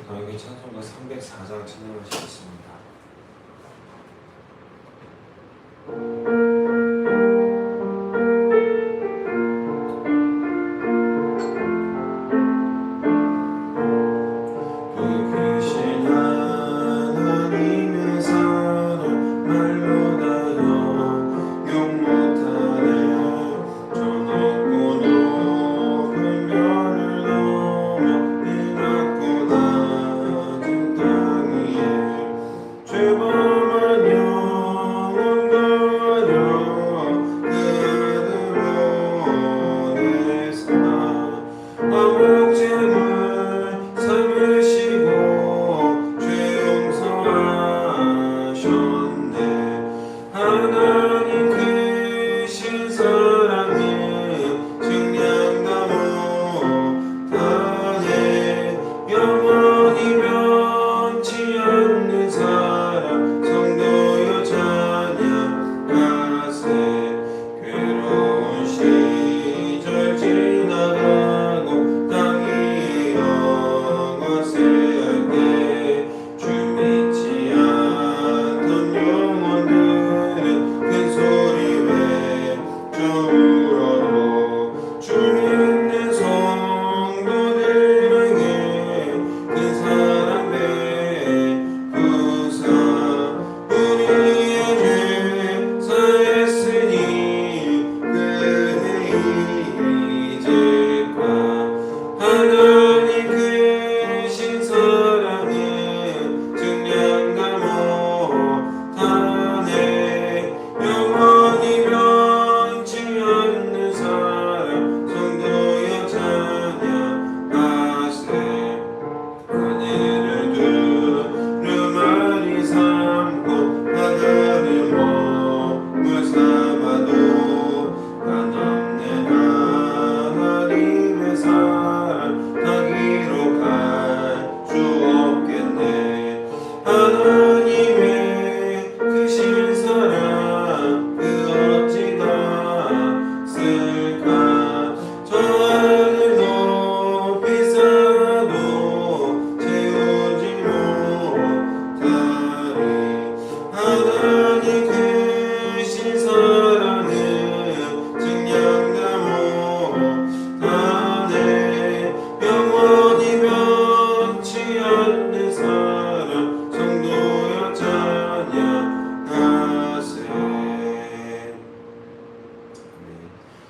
저에게 찬송가 304장 찬양하시겠습니다.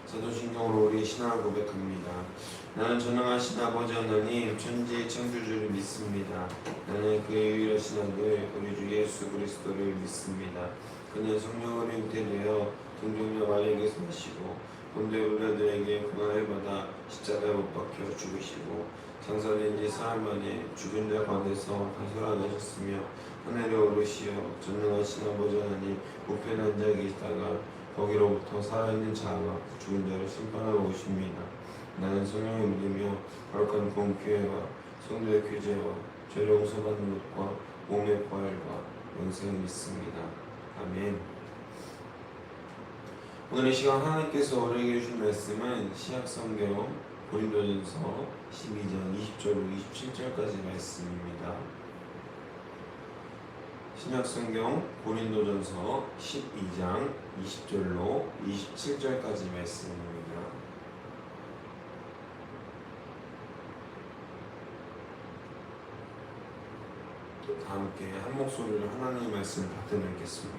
사도신경으로 우리 신앙을 고백합니다. 나는 전능하신 아버지 하나님 천지의 창조주를 믿습니다. 나는 그의 유일하신 아들 우리 주 예수 그리스도를 믿습니다. 그는 성령으로 잉태되어 동정녀 마리아에게서 나시고 본디오 빌라도에게 고난을 받아 십자가에 못 박혀 죽으시고 장사된 지 사흘 만에 죽은 자 가운데서 다시 살아나셨으며 하늘에 오르시어 전능하신 아버지 하나님 우편에 앉아 계시다가 거기로부터 살아있는 자와 죽은 자를 심판하러 오십니다. 나는 성령을 믿으며 거룩한 공교회와 성도의 교제와 죄를 용서받는 것과 몸의 부활과 영생을 믿습니다. 아멘. 오늘 이 시간 하나님께서 우리에게 주신 말씀은 신약성경 고린도전서 12장 20절로 27절까지 말씀입니다. 신약성경 고린도전서 12장 20절로 27절까지 말씀입니다. 다 함께 한 목소리로 하나님의 말씀을 받들어 읽겠습니다.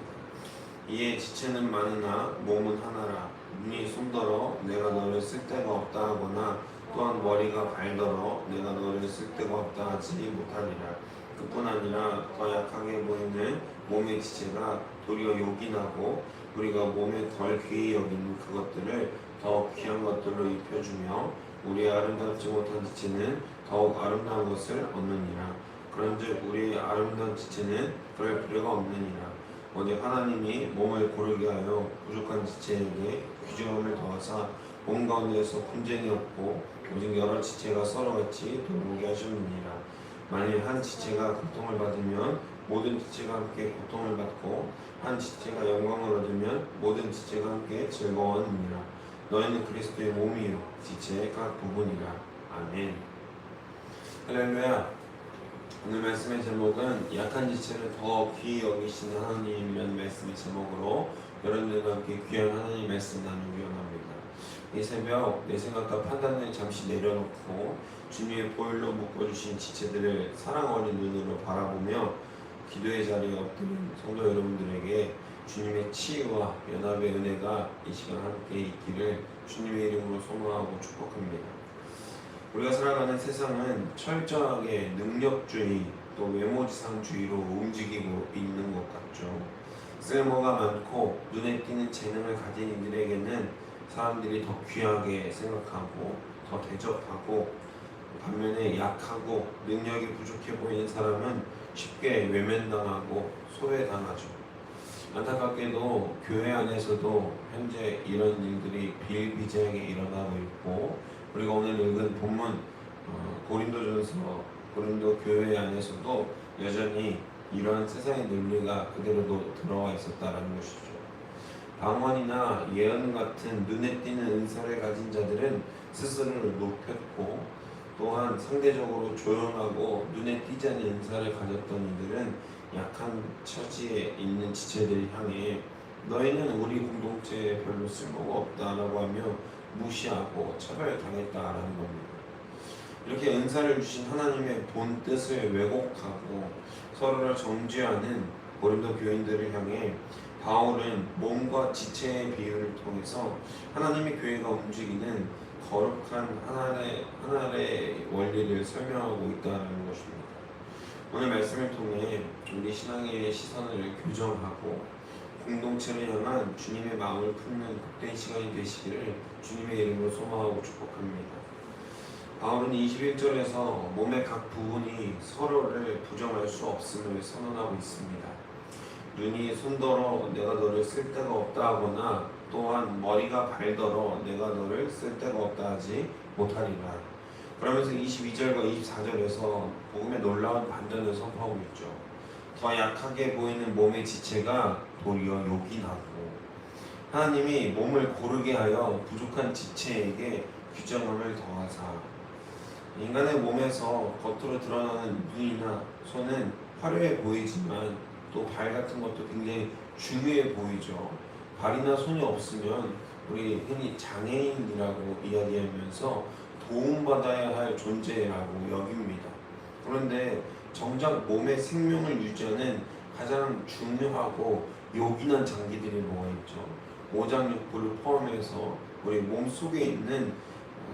이에 지체는 많으나 몸은 하나라. 눈이 손더러 내가 너를 쓸데가 없다 하거나 또한 머리가 발더러 내가 너를 쓸데가 없다 하지 못하리라. 그뿐 아니라 더 약하게 보이는 몸의 지체가 도리어 요긴하고 우리가 몸에 덜 귀히 여기는 그것들을 더욱 귀한 것들로 입혀주며 우리의 아름답지 못한 지체는 더욱 아름다운 것을 얻느니라. 그런즉 우리의 아름다운 지체는 그럴 필요가 없느니라. 오직 하나님이 몸을 고르게 하여 부족한 지체에게 귀중함을 더하사 몸 가운데에서 분쟁이 없고 오직 여러 지체가 서로같이 돌보게 하셨느니라. 만일 한 지체가 고통을 받으면 모든 지체가 함께 고통을 받고 한 지체가 영광을 얻으면 모든 지체가 함께 즐거워하느니라. 너희는 그리스도의 몸이요 지체의 각 부분이라. 아멘. 할렐루야. 오늘 말씀의 제목은 약한 지체를 더 귀히 여기시는 하나님이라는 말씀의 제목으로 여러분들과 함께 귀한 하나님 말씀 나누기 원합니다. 이 새벽 내 생각과 판단을 잠시 내려놓고 주님의 보혈로 묶어주신 지체들을 사랑 어린 눈으로 바라보며 기도의 자리에 엎드린 성도 여러분들에게 주님의 치유와 연합의 은혜가 이 시간 함께 있기를 주님의 이름으로 소망하고 축복합니다. 우리가 살아가는 세상은 철저하게 능력주의 또 외모지상주의로 움직이고 있는 것 같죠. 쓸모가 많고 눈에 띄는 재능을 가진 이들에게는 사람들이 더 귀하게 생각하고 더 대접하고, 반면에 약하고 능력이 부족해 보이는 사람은 쉽게 외면당하고 소외당하죠. 안타깝게도 교회 안에서도 현재 이런 일들이 비일비재하게 일어나고 있고, 우리가 오늘 읽은 본문 고린도전서 고린도 교회 안에서도 여전히 이러한 세상의 논리가 그대로도 들어와 있었다라는 것이죠. 방언이나 예언 같은 눈에 띄는 은사를 가진 자들은 스스로를 높였고, 또한 상대적으로 조용하고 눈에 띄지 않는 은사를 가졌던 이들은 약한 처지에 있는 지체들을 향해 너희는 우리 공동체에 별로 쓸모가 없다라고 하며 무시하고 차별당했다라는 겁니다. 이렇게 은사를 주신 하나님의 본 뜻을 왜곡하고 서로를 정죄하는 고린도 교인들을 향해 바울은 몸과 지체의 비유를 통해서 하나님의 교회가 움직이는 거룩한 하나의 원리를 설명하고 있다는 것입니다. 오늘 말씀을 통해 우리 신앙의 시선을 교정하고 공동체를 향한 주님의 마음을 품는 복된 시간이 되시기를 주님의 이름으로 소망하고 축복합니다. 바울은 21절에서 몸의 각 부분이 서로를 부정할 수 없음을 선언하고 있습니다. 눈이 손더러 내가 너를 쓸데가 없다 하거나, 또한 머리가 발더러 내가 너를 쓸데가 없다 하지 못하리라. 그러면서 22절과 24절에서 복음의 놀라운 반전을 선포하고 있죠. 더 약하게 보이는 몸의 지체가 도리어 요긴하고, 하나님이 몸을 고르게 하여 부족한 지체에게 규정함을 더하사, 인간의 몸에서 겉으로 드러나는 눈이나 손은 화려해 보이지만 또 발 같은 것도 굉장히 중요해 보이죠. 발이나 손이 없으면 우리 흔히 장애인이라고 이야기하면서 도움받아야 할 존재라고 여깁니다. 그런데 정작 몸의 생명을 유지하는 가장 중요하고 요긴한 장기들이 뭐가 있죠? 오장육부를 포함해서 우리 몸 속에 있는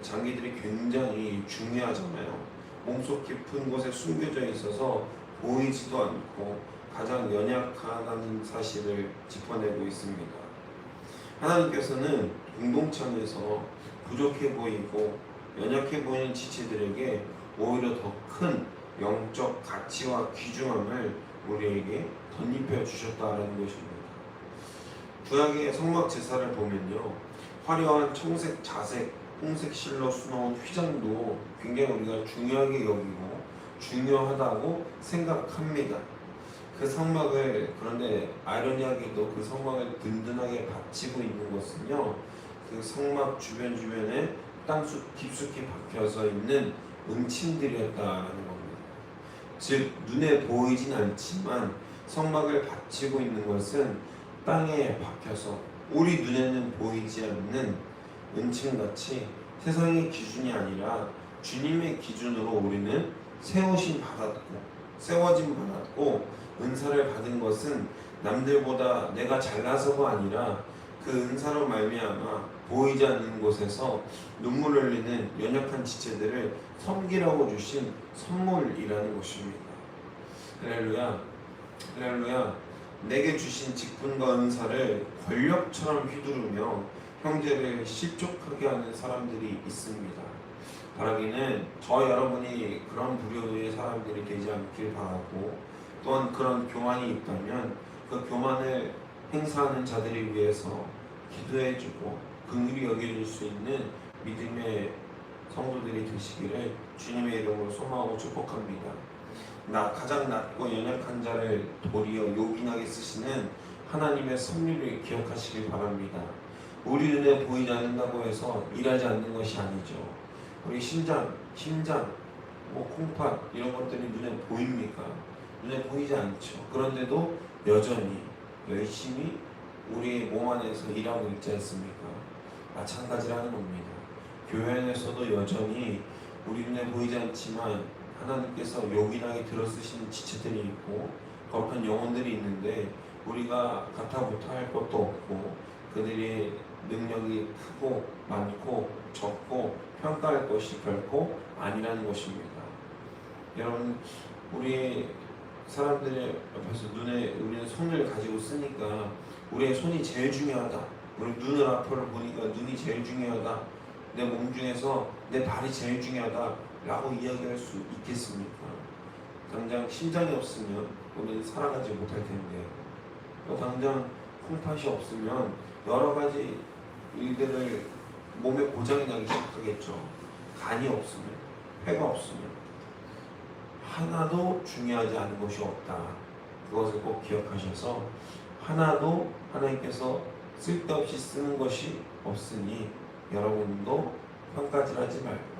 장기들이 굉장히 중요하잖아요. 몸속 깊은 곳에 숨겨져 있어서 보이지도 않고 가장 연약하다는 사실을 짚어내고 있습니다. 하나님께서는 공동체 안에서 부족해 보이고 연약해 보이는 지체들에게 오히려 더 큰 영적 가치와 귀중함을 우리에게 덧입혀 주셨다는 것입니다. 구약의 성막 제사를 보면요, 화려한 청색, 자색, 홍색 실로 수놓은 휘장도 굉장히 우리가 중요하게 여기고 중요하다고 생각합니다. 그 성막을, 그런데 아이러니하게도 그 성막을 든든하게 받치고 있는 것은요, 그 성막 주변에 땅속 깊숙이 박혀서 있는 은침들이었다라는 겁니다. 즉 눈에 보이진 않지만 성막을 받치고 있는 것은 땅에 박혀서 우리 눈에는 보이지 않는 은침같이 세상의 기준이 아니라 주님의 기준으로 우리는 세워짐 받았고 은사를 받은 것은 남들보다 내가 잘나서가 아니라 그 은사로 말미암아 보이지 않는 곳에서 눈물 흘리는 연약한 지체들을 섬기라고 주신 선물이라는 것입니다. 할렐루야, 할렐루야. 내게 주신 직분과 은사를 권력처럼 휘두르며 형제를 실족하게 하는 사람들이 있습니다. 바라기는 저 여러분이 그런 부류의 사람들이 되지 않길 바라고, 또한 그런 교만이 있다면 그 교만을 행사하는 자들을 위해서 기도해주고 긍휼히 여겨줄 수 있는 믿음의 성도들이 되시기를 주님의 이름으로 소망하고 축복합니다. 가장 낮고 연약한 자를 도리어 요긴하게 쓰시는 하나님의 섭리를 기억하시길 바랍니다. 우리 눈에 보이지 않는다고 해서 일하지 않는 것이 아니죠. 우리 심장, 뭐 콩팥 이런 것들이 눈에 보입니까? 눈에 보이지 않죠. 그런데도 여전히 열심히 우리의 몸 안에서 일하고 있지 않습니까? 마찬가지라는 겁니다. 교회 안에서도 여전히 우리 눈에 보이지 않지만 하나님께서 요긴하게 들어쓰시는 지체들이 있고 거룩한 영혼들이 있는데 우리가 가타부타 할 것도 없고 그들의 능력이 크고 많고 적고 평가할 것이 결코 아니라는 것입니다. 여러분, 우리 사람들의 옆에서 눈에 우리는 손을 가지고 쓰니까 우리의 손이 제일 중요하다. 우리 눈을 앞으로 보니까 눈이 제일 중요하다. 내 몸 중에서 내 발이 제일 중요하다 라고 이야기할 수 있겠습니까? 당장 심장이 없으면 우리는 살아가지 못할 텐데 또 당장 콩팥이 없으면 여러 가지 일들을 몸에 고장이 나기 시작하겠죠. 간이 없으면, 폐가 없으면 하나도 중요하지 않은 것이 없다. 그것을 꼭 기억하셔서 하나도 하나님께서 쓸데없이 쓰는 것이 없으니 여러분도 평가질하지 말고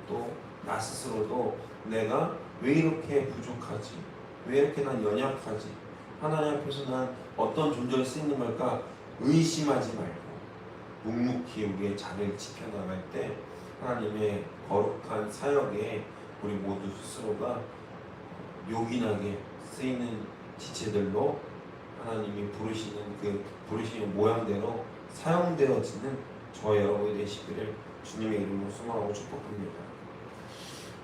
또 나 스스로도 내가 왜 이렇게 부족하지? 왜 이렇게 난 연약하지? 하나님 앞에서 난 어떤 존재를 쓰는 걸까? 의심하지 말고 묵묵히 우리의 자리를 지켜나갈 때 하나님의 거룩한 사역에 우리 모두 스스로가 요긴하게 쓰이는 지체들로 하나님이 부르시는 모양대로 사용되어지는 저 여러분이 되시기를 주님의 이름으로 소망하고 축복합니다.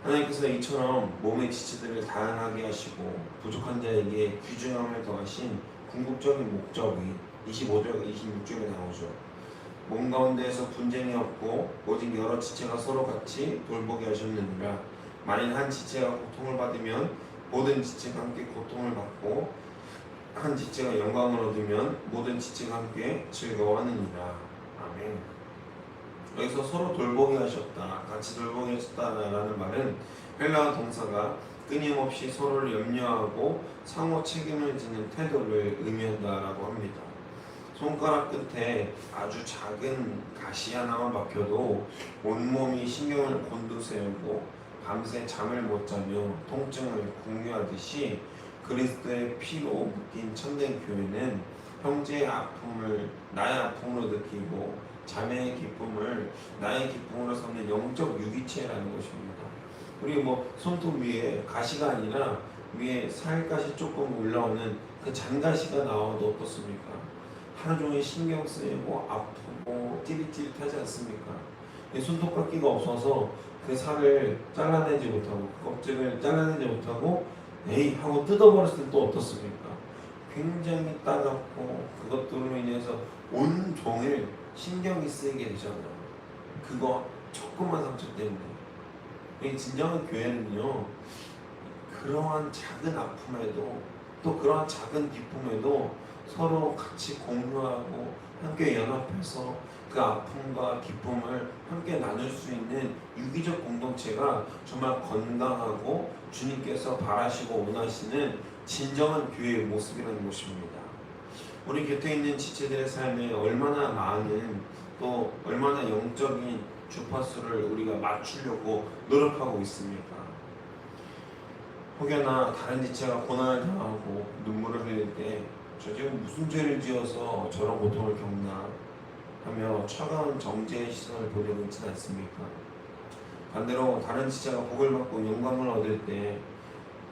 하나님께서 이처럼 몸의 지체들을 다양하게 하시고 부족한 자에게 귀중함을 더하신 궁극적인 목적이 25절, 26절에 나오죠. 몸 가운데에서 분쟁이 없고 오직 여러 지체가 서로 같이 돌보게 하셨느니라. 만일 한 지체가 고통을 받으면 모든 지체가 함께 고통을 받고 한 지체가 영광을 얻으면 모든 지체가 함께 즐거워하느니라. 아멘. 여기서 서로 돌보게 하셨다, 같이 돌보게 하셨다라는 말은 헬라어 동사가 끊임없이 서로를 염려하고 상호 책임을 지는 태도를 의미한다라고 합니다. 손가락 끝에 아주 작은 가시 하나만 박혀도 온몸이 신경을 곤두세우고 밤새 잠을 못 자며 통증을 공유하듯이 그리스도의 피로 묶인 참된 교회는 형제의 아픔을 나의 아픔으로 느끼고 자매의 기쁨을 나의 기쁨으로 삼는 영적 유기체라는 것입니다. 우리 손톱 위에 가시가 아니라 위에 살갗이 조금 올라오는 그 잔가시가 나와도 어떻습니까? 하루 종일 신경 쓰이고 아프고 찌릿찌릿하지 않습니까? 손톱깎이가 없어서 그 살을 잘라내지 못하고 그 껍질을 잘라내지 못하고 에이 하고 뜯어버렸을 때 또 어떻습니까? 굉장히 따갑고 그것들로 인해서 온종일 신경이 쓰이게 되잖아요. 그거 조그만 상처 때문에. 진정한 교회는요, 그러한 작은 아픔에도 또 그러한 작은 기쁨에도 서로 같이 공유하고 함께 연합해서 그 아픔과 기쁨을 함께 나눌 수 있는 유기적 공동체가 정말 건강하고 주님께서 바라시고 원하시는 진정한 교회의 모습이라는 것입니다. 우리 곁에 있는 지체들의 삶에 얼마나 많은 또 얼마나 영적인 주파수를 우리가 맞추려고 노력하고 있습니까? 혹여나 다른 지체가 고난을 당하고 눈물을 흘릴 때 저 지금 무슨 죄를 지어서 저런 고통을 겪나 하며 차가운 정죄의 시선을 보내고 있지 않습니까? 반대로 다른 지체가 복을 받고 영광을 얻을 때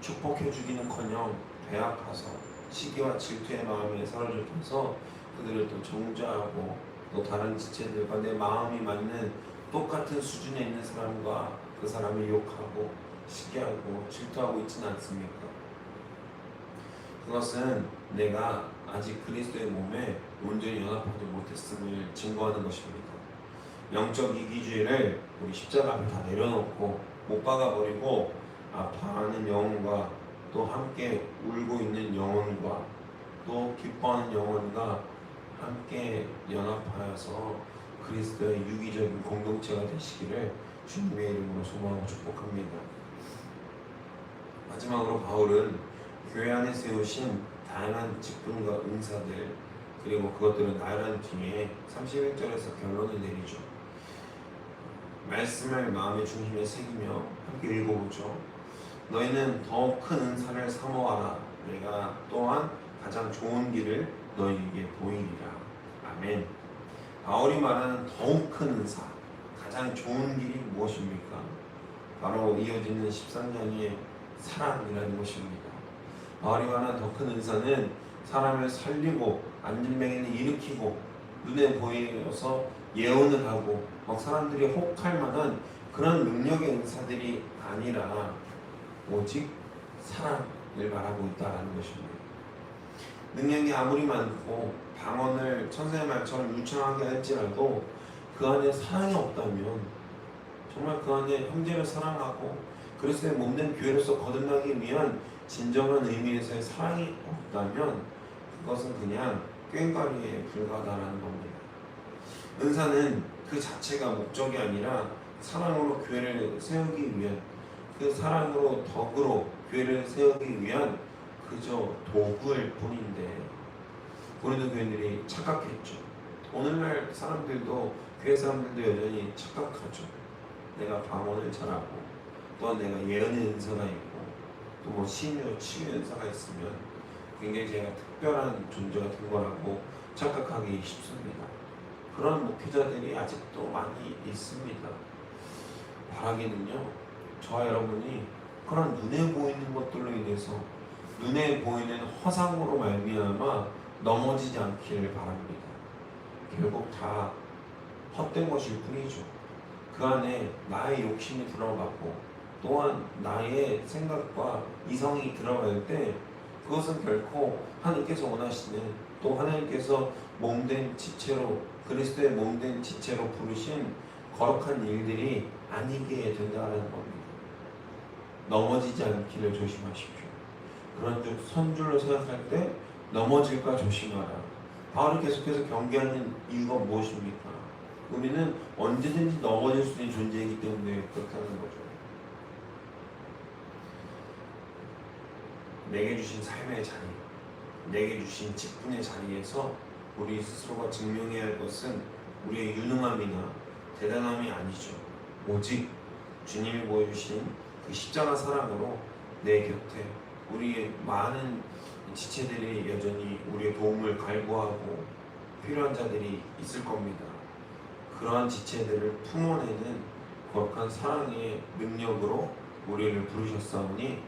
축복해주기는커녕 배 아파서 시기와 질투의 마음에 사로잡혀서 그들을 또 정죄하고 또 다른 지체들과 내 마음이 맞는 똑같은 수준에 있는 사람과 그 사람을 욕하고 시기하고 질투하고 있지는 않습니까? 그것은 내가 아직 그리스도의 몸에 온전히 연합하지 못했음을 증거하는 것입니다. 영적 이기주의를 우리 십자가 앞에 다 내려놓고 못 박아버리고 아파하는 영혼과 또 함께 울고 있는 영혼과 또 기뻐하는 영혼과 함께 연합하여서 그리스도의 유기적인 공동체가 되시기를 주님의 이름으로 소망하고 축복합니다. 마지막으로 바울은 교회 안에 세우신 다양한 직분과 은사들 그리고 그것들을 나열한 뒤에 31절에서 결론을 내리죠. 말씀을 마음의 중심에 새기며 함께 읽어보죠. 너희는 더 큰 은사를 사모하라. 내가 또한 가장 좋은 길을 너희에게 보이리라. 아멘. 바울이 말하는 더욱 큰 은사, 가장 좋은 길이 무엇입니까? 바로 이어지는 13장의 사랑이라는 것입니다. 바울이 말하는 더 큰 은사는 사람을 살리고 안진뱅이를 일으키고 눈에 보여서 예언을 하고 막 사람들이 혹할 만한 그런 능력의 은사들이 아니라 오직 사랑을 말하고 있다는 것입니다. 능력이 아무리 많고 방언을 천사의 말처럼 유창하게 할지라도 그 안에 사랑이 없다면, 정말 그 안에 형제를 사랑하고 그리스도의 몸된 교회로서 거듭나기 위한 진정한 의미에서의 사랑이 없다면 그것은 그냥 꽹과리에 불과하다는 겁니다. 은사는 그 자체가 목적이 아니라 사랑으로 교회를 세우기 위한, 그 사랑으로 덕으로 교회를 세우기 위한 그저 도구일 뿐인데, 고린도 교인들이 착각했죠. 오늘날 사람들도, 교회 사람들도 여전히 착각하죠. 내가 방언을 잘하고 또한 내가 예언의 은사가 있고 또 뭐 시인으로 치유의 은사가 있으면 굉장히 제가 특별한 존재가 된 거라고 착각하기 쉽습니다. 그런 목회자들이 아직도 많이 있습니다. 바라기는요, 저와 여러분이 그런 눈에 보이는 것들로 인해서 눈에 보이는 허상으로 말미암아 넘어지지 않기를 바랍니다. 결국 다 헛된 것일 뿐이죠. 그 안에 나의 욕심이 들어가고 또한 나의 생각과 이성이 들어갈 때 그것은 결코 하나님께서 원하시는, 또 하나님께서 몸된 지체로, 그리스도의 몸된 지체로 부르신 거룩한 일들이 아니게 된다는 겁니다. 넘어지지 않기를 조심하십시오. 그런즉 선줄로 생각할 때 넘어질까 조심하라. 바울이 계속해서 경계하는 이유가 무엇입니까? 우리는 언제든지 넘어질 수 있는 존재이기 때문에 그렇다는 거죠. 내게 주신 삶의 자리, 내게 주신 직분의 자리에서 우리 스스로가 증명해야 할 것은 우리의 유능함이나 대단함이 아니죠. 오직 주님이 보여주신 그 십자가 사랑으로 내 곁에 우리의 많은 지체들이 여전히 우리의 도움을 갈구하고 필요한 자들이 있을 겁니다. 그러한 지체들을 품어내는 거룩한 사랑의 능력으로 우리를 부르셨사오니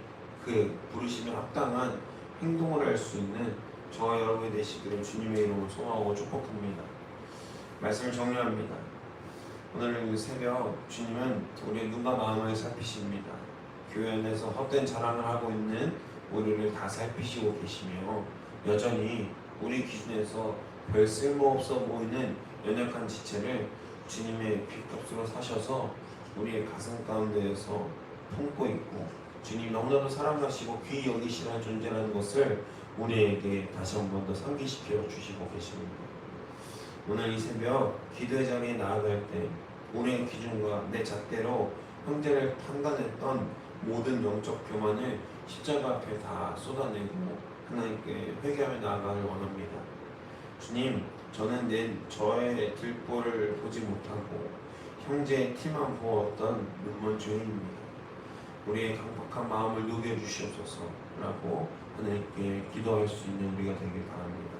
그 부르심에 합당한 행동을 할 수 있는 저와 여러분이 되시기를 주님의 이름으로 소망하고 축복합니다. 말씀을 정리합니다. 오늘 새벽 주님은 우리의 눈과 마음을 살피십니다. 교회 안에서 헛된 자랑을 하고 있는 우리를 다 살피시고 계시며 여전히 우리 기준에서 별 쓸모없어 보이는 연약한 지체를 주님의 피값으로 사셔서 우리의 가슴 가운데에서 품고 있고 주님 너무나도 사랑하시고 귀히 여기시는 존재라는 것을 우리에게 다시 한 번 더 상기시켜 주시고 계십니다. 오늘 이 새벽 기도의 자리에 나아갈 때 우리의 기준과 내 잣대로 형제를 판단했던 모든 영적 교만을 십자가 앞에 다 쏟아내고 하나님께 회개하며 나아가길 원합니다. 주님, 저는 저의 들보를 보지 못하고 형제의 티만 보았던 눈먼 죄인입니다. 우리의 강박한 마음을 녹여주시옵소서라고 하나님께 기도할 수 있는 우리가 되길 바랍니다.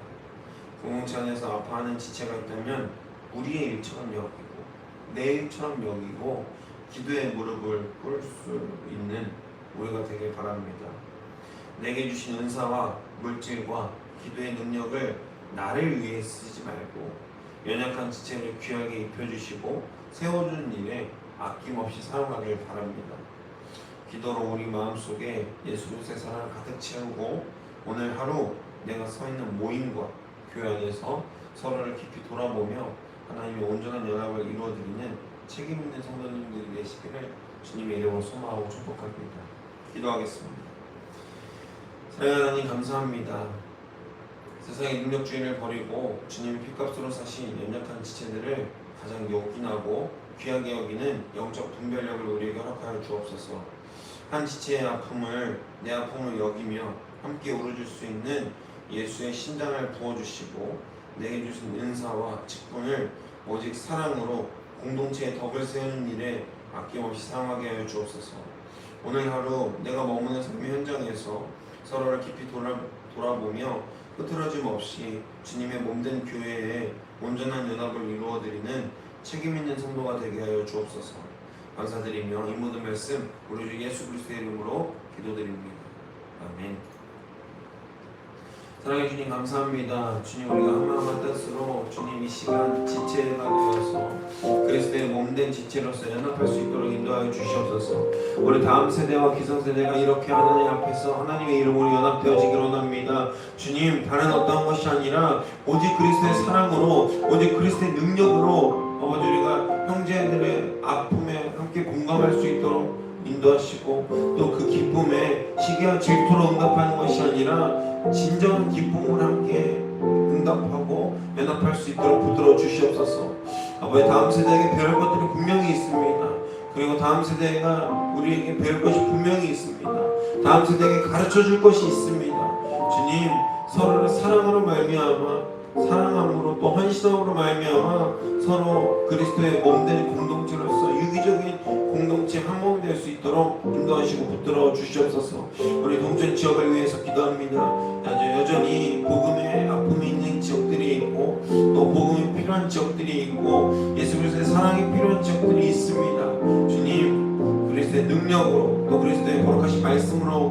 공동체 안에서 아파하는 지체가 있다면 우리의 일처럼 여기고 내 일처럼 여기고 기도의 무릎을 꿇을 수 있는 우리가 되길 바랍니다. 내게 주신 은사와 물질과 기도의 능력을 나를 위해 쓰지 말고 연약한 지체를 귀하게 입혀주시고 세워주는 일에 아낌없이 사용하길 바랍니다. 기도로 우리 마음속에 예수 그리스도의 사랑을 가득 채우고 오늘 하루 내가 서 있는 모임과 교회 안에서 서로를 깊이 돌아보며 하나님의 온전한 연합을 이루어드리는 책임 있는 성도님들이 되시기를 주님의 이름으로 소망하고 축복합니다. 기도하겠습니다. 사랑하는 하나님 감사합니다. 세상의 능력주의를 버리고 주님의 피값으로 사신 연약한 지체들을 가장 요긴하고 귀하게 여기는 영적 분별력을 우리에게 허락하여 주옵소서. 한 지체의 아픔을 내 아픔을 여기며 함께 울어줄 수 있는 예수의 신장을 부어주시고 내게 주신 은사와 직분을 오직 사랑으로 공동체의 덕을 세우는 일에 아낌없이 사용하게 하여 주옵소서. 오늘 하루 내가 머무는 삶의 현장에서 서로를 깊이 돌아보며 흐트러짐 없이 주님의 몸된 교회에 온전한 연합을 이루어드리는 책임있는 성도가 되게 하여 주옵소서. 감사드리며 이 모든 말씀 우리 주 예수 그리스도의 이름으로 기도드립니다. 아멘. 사랑해 주님 감사합니다. 주님 우리가 한마음한 뜻으로 주님 이 시간 지체가 되어서 그리스도의 몸된 지체로서 연합할 수 있도록 인도하여 주시옵소서. 우리 다음 세대와 기성세대가 이렇게 하나님 앞에서 하나님의 이름으로 연합되어지기를 원합니다. 주님 다른 어떤 것이 아니라 오직 그리스도의 사랑으로 오직 그리스도의 능력으로 아버지 우리가 형제들의 아픔에 함께 공감할 수 있도록 인도하시고 또 그 기쁨에 시기와 질투로 응답하는 것이 아니라 진정한 기쁨을 함께 응답하고 연합할 수 있도록 붙들어 주시옵소서. 아버지 다음 세대에게 배울 것들이 분명히 있습니다. 그리고 다음 세대가 우리에게 배울 것이 분명히 있습니다. 다음 세대에게 가르쳐 줄 것이 있습니다. 주님 서로를 사랑으로 말미암아 사랑함으로 또 헌신함으로 말미암아 서로 그리스도의 몸된 공동체로서 유기적인 공동체 한 몸이 될 수 있도록 인도하시고 붙들어 주시옵소서. 우리 동전 지역을 위해서 기도합니다. 여전히 복음의 아픔이 있는 지역들이 있고 또 복음이 필요한 지역들이 있고 예수 그리스도의 사랑이 필요한 지역들이 있습니다. 주님 그리스도의 능력으로 또 그리스도의 거룩하신 말씀으로